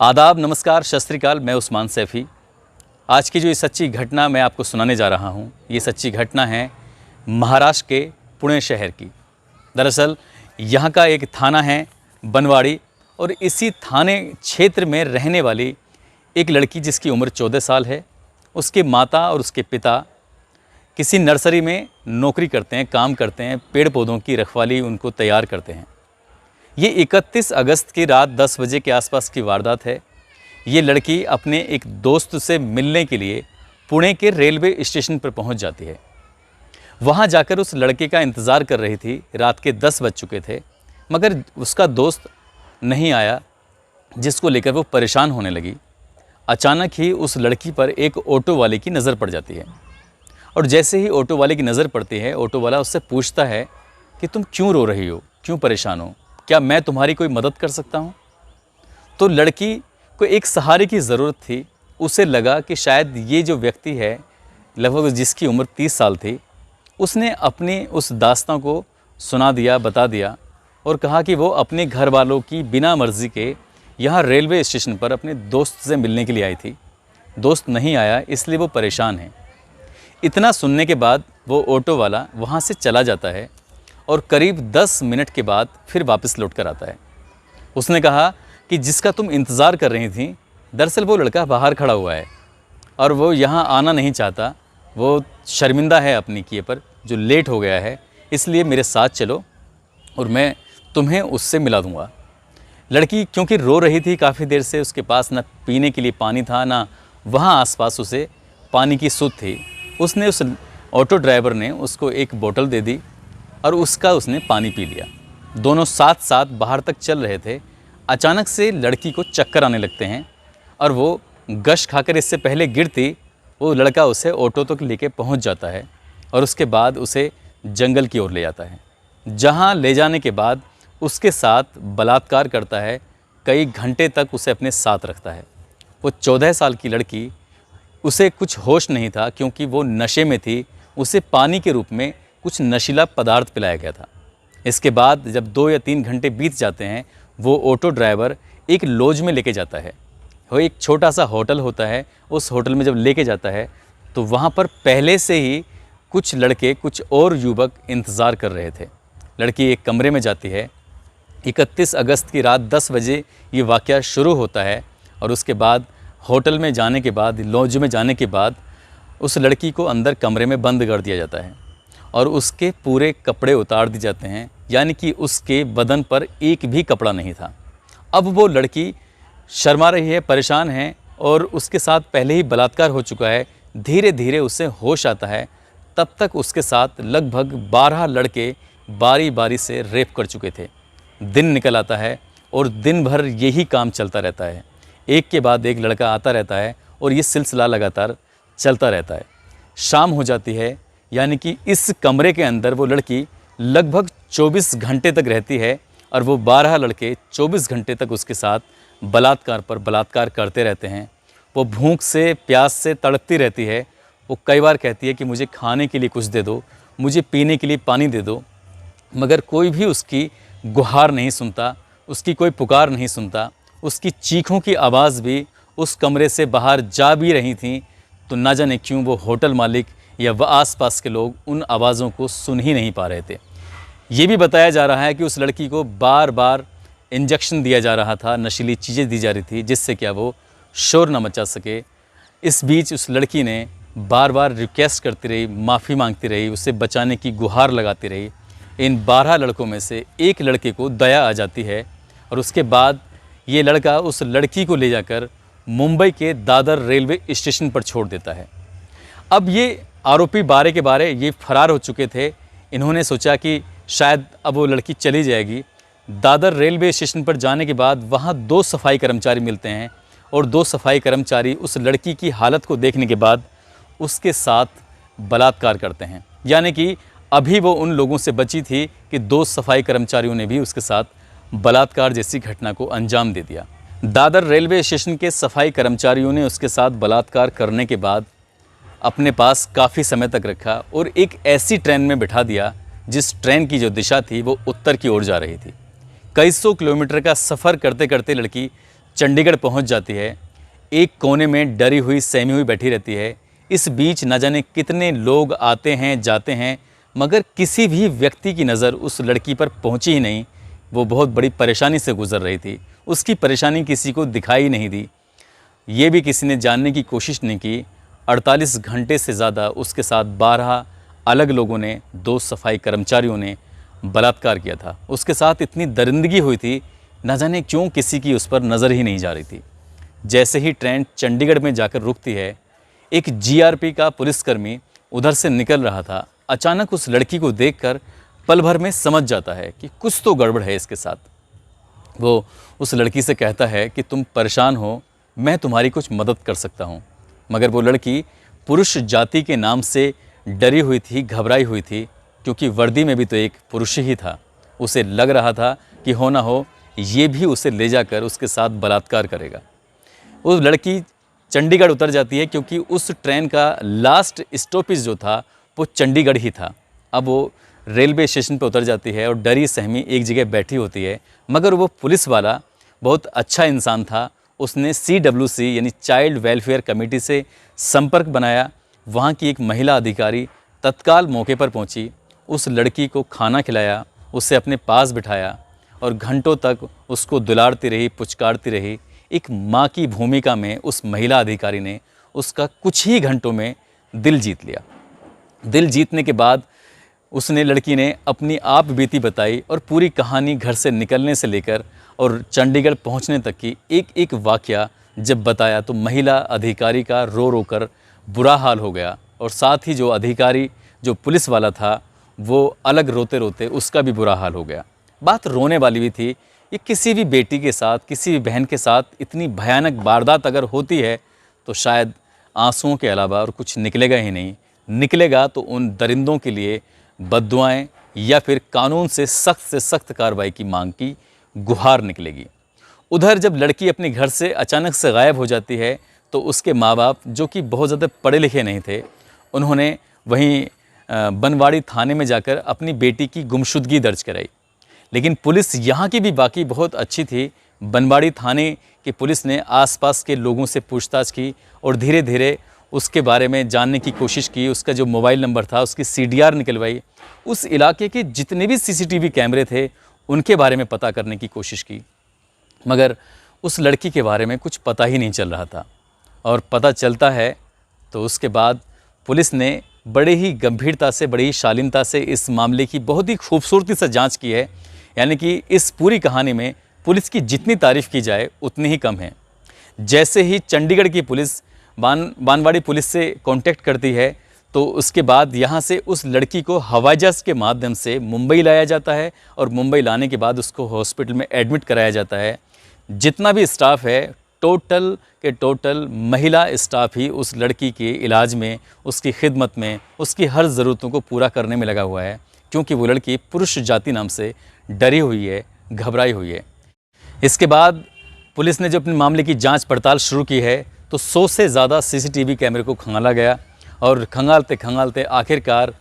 आदाब, नमस्कार, सत श्री अकाल। मैं उस्मान सैफ़ी। आज की जो ये सच्ची घटना मैं आपको सुनाने जा रहा हूँ, ये सच्ची घटना है महाराष्ट्र के पुणे शहर की। दरअसल यहाँ का एक थाना है बनवाड़ी, और इसी थाने क्षेत्र में रहने वाली एक लड़की जिसकी उम्र 14 साल है। उसके माता और उसके पिता किसी नर्सरी में नौकरी करते हैं, काम करते हैं, पेड़ पौधों की रखवाली उनको तैयार करते हैं। ये 31 अगस्त की रात 10 बजे के आसपास की वारदात है। ये लड़की अपने एक दोस्त से मिलने के लिए पुणे के रेलवे स्टेशन पर पहुंच जाती है। वहां जाकर उस लड़के का इंतज़ार कर रही थी। रात के 10 बज चुके थे, मगर उसका दोस्त नहीं आया, जिसको लेकर वो परेशान होने लगी। अचानक ही उस लड़की पर एक ऑटो वाले की नज़र पड़ जाती है, और जैसे ही ऑटो वाले की नज़र पड़ती है, ऑटो वाला उससे पूछता है कि तुम क्यों रो रही हो, क्यों परेशान हो, क्या मैं तुम्हारी कोई मदद कर सकता हूँ। तो लड़की को एक सहारे की ज़रूरत थी। उसे लगा कि शायद ये जो व्यक्ति है, लगभग जिसकी उम्र 30 साल थी, उसने अपनी उस दास्तां को सुना दिया, बता दिया, और कहा कि वो अपने घर वालों की बिना मर्ज़ी के यहाँ रेलवे स्टेशन पर अपने दोस्त से मिलने के लिए आई थी। दोस्त नहीं आया, इसलिए वो परेशान है। इतना सुनने के बाद वो ऑटो वाला वहाँ से चला जाता है, और करीब 10 मिनट के बाद फिर वापस लौट कर आता है। उसने कहा कि जिसका तुम इंतज़ार कर रही थी, दरअसल वो लड़का बाहर खड़ा हुआ है और वो यहाँ आना नहीं चाहता। वो शर्मिंदा है अपनी किए पर, जो लेट हो गया है, इसलिए मेरे साथ चलो और मैं तुम्हें उससे मिला दूँगा। लड़की क्योंकि रो रही थी काफ़ी देर से, उसके पास ना पीने के लिए पानी था, ना वहाँ आसपास उसे पानी की सूद थी। उसने उस ऑटो ड्राइवर ने उसको एक बोतल दे दी और उसका उसने पानी पी लिया। दोनों साथ साथ बाहर तक चल रहे थे। अचानक से लड़की को चक्कर आने लगते हैं, और वो गश खाकर इससे पहले गिरती, वो लड़का उसे ऑटो तक लेके पहुंच जाता है, और उसके बाद उसे जंगल की ओर ले जाता है, जहां ले जाने के बाद उसके साथ बलात्कार करता है। कई घंटे तक उसे अपने साथ रखता है। वो 14 साल की लड़की, उसे कुछ होश नहीं था क्योंकि वो नशे में थी। उसे पानी के रूप में कुछ नशीला पदार्थ पिलाया गया था। इसके बाद जब 2 या 3 घंटे बीत जाते हैं, वो ऑटो ड्राइवर एक लॉज में लेके जाता है। वो एक छोटा सा होटल होता है। उस होटल में जब लेके जाता है तो वहाँ पर पहले से ही कुछ लड़के, कुछ और युवक इंतज़ार कर रहे थे। लड़की एक कमरे में जाती है। 31 अगस्त की रात 10 बजे ये वाक़या शुरू होता है, और उसके बाद होटल में जाने के बाद, लॉज में जाने के बाद, उस लड़की को अंदर कमरे में बंद कर दिया जाता है और उसके पूरे कपड़े उतार दिए जाते हैं, यानी कि उसके बदन पर एक भी कपड़ा नहीं था। अब वो लड़की शर्मा रही है, परेशान है, और उसके साथ पहले ही बलात्कार हो चुका है। धीरे धीरे उसे होश आता है। तब तक उसके साथ लगभग 12 लड़के बारी बारी से रेप कर चुके थे। दिन निकल आता है और दिन भर यही काम चलता रहता है। एक के बाद एक लड़का आता रहता है और ये सिलसिला लगातार चलता रहता है। शाम हो जाती है, यानी कि इस कमरे के अंदर वो लड़की लगभग 24 घंटे तक रहती है, और वो 12 लड़के 24 घंटे तक उसके साथ बलात्कार पर बलात्कार करते रहते हैं। वो भूख से, प्यास से तड़पती रहती है। वो कई बार कहती है कि मुझे खाने के लिए कुछ दे दो, मुझे पीने के लिए पानी दे दो, मगर कोई भी उसकी गुहार नहीं सुनता, उसकी कोई पुकार नहीं सुनता। उसकी चीखों की आवाज़ भी उस कमरे से बाहर जा भी रही थी, तो ना जाने क्यों वो होटल मालिक या वह आसपास के लोग उन आवाज़ों को सुन ही नहीं पा रहे थे। ये भी बताया जा रहा है कि उस लड़की को बार बार इंजेक्शन दिया जा रहा था, नशीली चीज़ें दी जा रही थी, जिससे क्या वो शोर न मचा सके। इस बीच उस लड़की ने बार बार रिक्वेस्ट करती रही, माफ़ी मांगती रही, उसे बचाने की गुहार लगाती रही। इन 12 लड़कों में से एक लड़के को दया आ जाती है, और उसके बाद ये लड़का उस लड़की को ले जाकर मुंबई के दादर रेलवे स्टेशन पर छोड़ देता है। अब ये आरोपी बारे के बारे ये फरार हो चुके थे। इन्होंने सोचा कि शायद अब वो लड़की चली जाएगी। दादर रेलवे स्टेशन पर जाने के बाद वहाँ 2 सफाई कर्मचारी मिलते हैं, और 2 सफाई कर्मचारी उस लड़की की हालत को देखने के बाद उसके साथ बलात्कार करते हैं। यानी कि अभी वो उन लोगों से बची थी कि 2 सफाई कर्मचारियों ने भी उसके साथ बलात्कार जैसी घटना को अंजाम दे दिया। दादर रेलवे स्टेशन के सफाई कर्मचारियों ने उसके साथ बलात्कार करने के बाद अपने पास काफ़ी समय तक रखा, और एक ऐसी ट्रेन में बिठा दिया जिस ट्रेन की जो दिशा थी वो उत्तर की ओर जा रही थी। कई सौ किलोमीटर का सफ़र करते करते लड़की चंडीगढ़ पहुंच जाती है। एक कोने में डरी हुई सहमी हुई बैठी रहती है। इस बीच न जाने कितने लोग आते हैं जाते हैं, मगर किसी भी व्यक्ति की नज़र उस लड़की पर पहुंची ही नहीं। वो बहुत बड़ी परेशानी से गुजर रही थी। उसकी परेशानी किसी को दिखाई नहीं दी। ये भी किसी ने जानने की कोशिश नहीं की। 48 घंटे से ज़्यादा उसके साथ 12 अलग लोगों ने, 2 सफाई कर्मचारियों ने बलात्कार किया था। उसके साथ इतनी दरिंदगी हुई थी, न जाने क्यों किसी की उस पर नज़र ही नहीं जा रही थी। जैसे ही ट्रेन चंडीगढ़ में जाकर रुकती है, एक जीआरपी का पुलिसकर्मी उधर से निकल रहा था। अचानक उस लड़की को देखकर पल भर में समझ जाता है कि कुछ तो गड़बड़ है इसके साथ। वो उस लड़की से कहता है कि तुम परेशान हो, मैं तुम्हारी कुछ मदद कर सकता हूँ। मगर वो लड़की पुरुष जाति के नाम से डरी हुई थी, घबराई हुई थी, क्योंकि वर्दी में भी तो एक पुरुष ही था। उसे लग रहा था कि हो ना हो ये भी उसे ले जाकर उसके साथ बलात्कार करेगा। उस लड़की चंडीगढ़ उतर जाती है, क्योंकि उस ट्रेन का लास्ट स्टॉपेज जो था वो चंडीगढ़ ही था। अब वो रेलवे स्टेशन पर उतर जाती है और डरी सहमी एक जगह बैठी होती है। मगर वो पुलिस वाला बहुत अच्छा इंसान था। उसने CWC यानी चाइल्ड वेलफेयर कमेटी से संपर्क बनाया। वहाँ की एक महिला अधिकारी तत्काल मौके पर पहुँची, उस लड़की को खाना खिलाया, उसे अपने पास बिठाया और घंटों तक उसको दुलारती रही, पुचकारती रही। एक माँ की भूमिका में उस महिला अधिकारी ने उसका कुछ ही घंटों में दिल जीत लिया। दिल जीतने के बाद उसने, लड़की ने अपनी आप बीती बताई और पूरी कहानी घर से निकलने से लेकर और चंडीगढ़ पहुंचने तक की एक एक वाकया जब बताया तो महिला अधिकारी का रो रो कर बुरा हाल हो गया। और साथ ही जो अधिकारी, जो पुलिस वाला था, वो अलग रोते रोते उसका भी बुरा हाल हो गया। बात रोने वाली भी थी। ये किसी भी बेटी के साथ, किसी भी बहन के साथ इतनी भयानक वारदात अगर होती है तो शायद आंसुओं के अलावा और कुछ निकलेगा ही नहीं। निकलेगा तो उन दरिंदों के लिए बद्दुआएं या फिर कानून से सख्त कार्रवाई की मांग की गुहार निकलेगी। उधर जब लड़की अपने घर से अचानक से गायब हो जाती है तो उसके माँ बाप, जो कि बहुत ज़्यादा पढ़े लिखे नहीं थे, उन्होंने वहीं बनवाड़ी थाने में जाकर अपनी बेटी की गुमशुदगी दर्ज कराई। लेकिन पुलिस यहाँ की भी बाकी बहुत अच्छी थी। बनवाड़ी थाने की पुलिस ने आसपास के लोगों से पूछताछ की और धीरे धीरे उसके बारे में जानने की कोशिश की। उसका जो मोबाइल नंबर था उसकी CDR निकलवाई। उस इलाके के जितने भी CCTV कैमरे थे उनके बारे में पता करने की कोशिश की, मगर उस लड़की के बारे में कुछ पता ही नहीं चल रहा था। और पता चलता है तो उसके बाद पुलिस ने बड़े ही गंभीरता से, बड़ी ही शालीनता से इस मामले की बहुत ही खूबसूरती से जांच की है। यानी कि इस पूरी कहानी में पुलिस की जितनी तारीफ़ की जाए उतनी ही कम है। जैसे ही चंडीगढ़ की पुलिस बानवाड़ी पुलिस से कांटेक्ट करती है तो उसके बाद यहाँ से उस लड़की को हवाई जहाज़ के माध्यम से मुंबई लाया जाता है और मुंबई लाने के बाद उसको हॉस्पिटल में एडमिट कराया जाता है। जितना भी स्टाफ है, टोटल के टोटल महिला स्टाफ ही उस लड़की के इलाज में, उसकी खिदमत में, उसकी हर ज़रूरतों को पूरा करने में लगा हुआ है, क्योंकि वो लड़की पुरुष जाति नाम से डरी हुई है, घबराई हुई है। इसके बाद पुलिस ने जो अपने मामले की जांच पड़ताल शुरू की है तो 100 से ज़्यादा CCTV कैमरे को खंगाला गया और खंगालते आखिरकार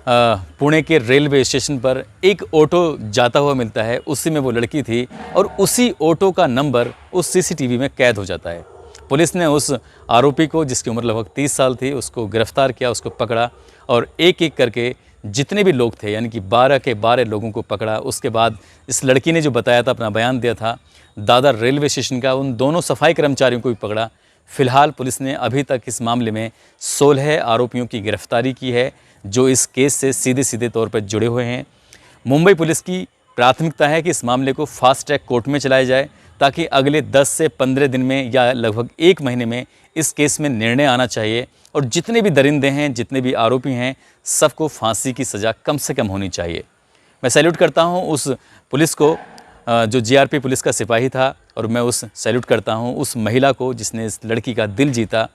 पुणे के रेलवे स्टेशन पर एक ऑटो जाता हुआ मिलता है। उसी में वो लड़की थी और उसी ऑटो का नंबर उस CCTV में कैद हो जाता है। पुलिस ने उस आरोपी को, जिसकी उम्र लगभग 30 साल थी, उसको गिरफ्तार किया, उसको पकड़ा और एक एक करके जितने भी लोग थे, यानी कि 12 के 12 लोगों को पकड़ा। उसके बाद इस लड़की ने जो बताया था, अपना बयान दिया था, दादर रेलवे स्टेशन का, उन दोनों सफाई कर्मचारियों को भी पकड़ा। फिलहाल पुलिस ने अभी तक इस मामले में 16 आरोपियों की गिरफ्तारी की है, जो इस केस से सीधे तौर पर जुड़े हुए हैं। मुंबई पुलिस की प्राथमिकता है कि इस मामले को फास्ट ट्रैक कोर्ट में चलाया जाए, ताकि अगले 10 से 15 दिन में या लगभग 1 महीने में इस केस में निर्णय आना चाहिए और जितने भी दरिंदे हैं, जितने भी आरोपी हैं, सबको फांसी की सज़ा कम से कम होनी चाहिए। मैं सैल्यूट करता हूं उस पुलिस को जो GRP पुलिस का सिपाही था, और मैं सैल्यूट करता हूं उस महिला को जिसने इस लड़की का दिल जीता,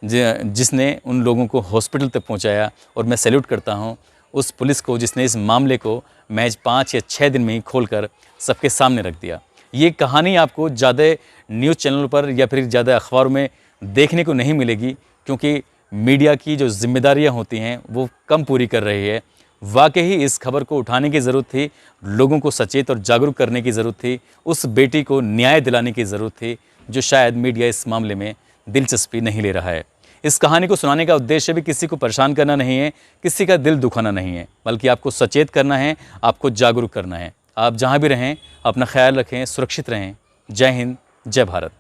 जिसने उन लोगों को हॉस्पिटल तक पहुंचाया। और मैं सैल्यूट करता हूं उस पुलिस को जिसने इस मामले को महज 5 या 6 दिन में ही खोलकर सबके सामने रख दिया। ये कहानी आपको ज़्यादा न्यूज़ चैनलों पर या फिर ज़्यादा अखबारों में देखने को नहीं मिलेगी, क्योंकि मीडिया की जो जिम्मेदारियां होती हैं वो कम पूरी कर रही है। वाकई इस खबर को उठाने की ज़रूरत थी, लोगों को सचेत और जागरूक करने की ज़रूरत थी, उस बेटी को न्याय दिलाने की ज़रूरत थी, जो शायद मीडिया इस मामले में दिलचस्पी नहीं ले रहा है। इस कहानी को सुनाने का उद्देश्य भी किसी को परेशान करना नहीं है, किसी का दिल दुखाना नहीं है, बल्कि आपको सचेत करना है, आपको जागरूक करना है। आप जहाँ भी रहें अपना ख्याल रखें, सुरक्षित रहें। जय हिंद, जय भारत।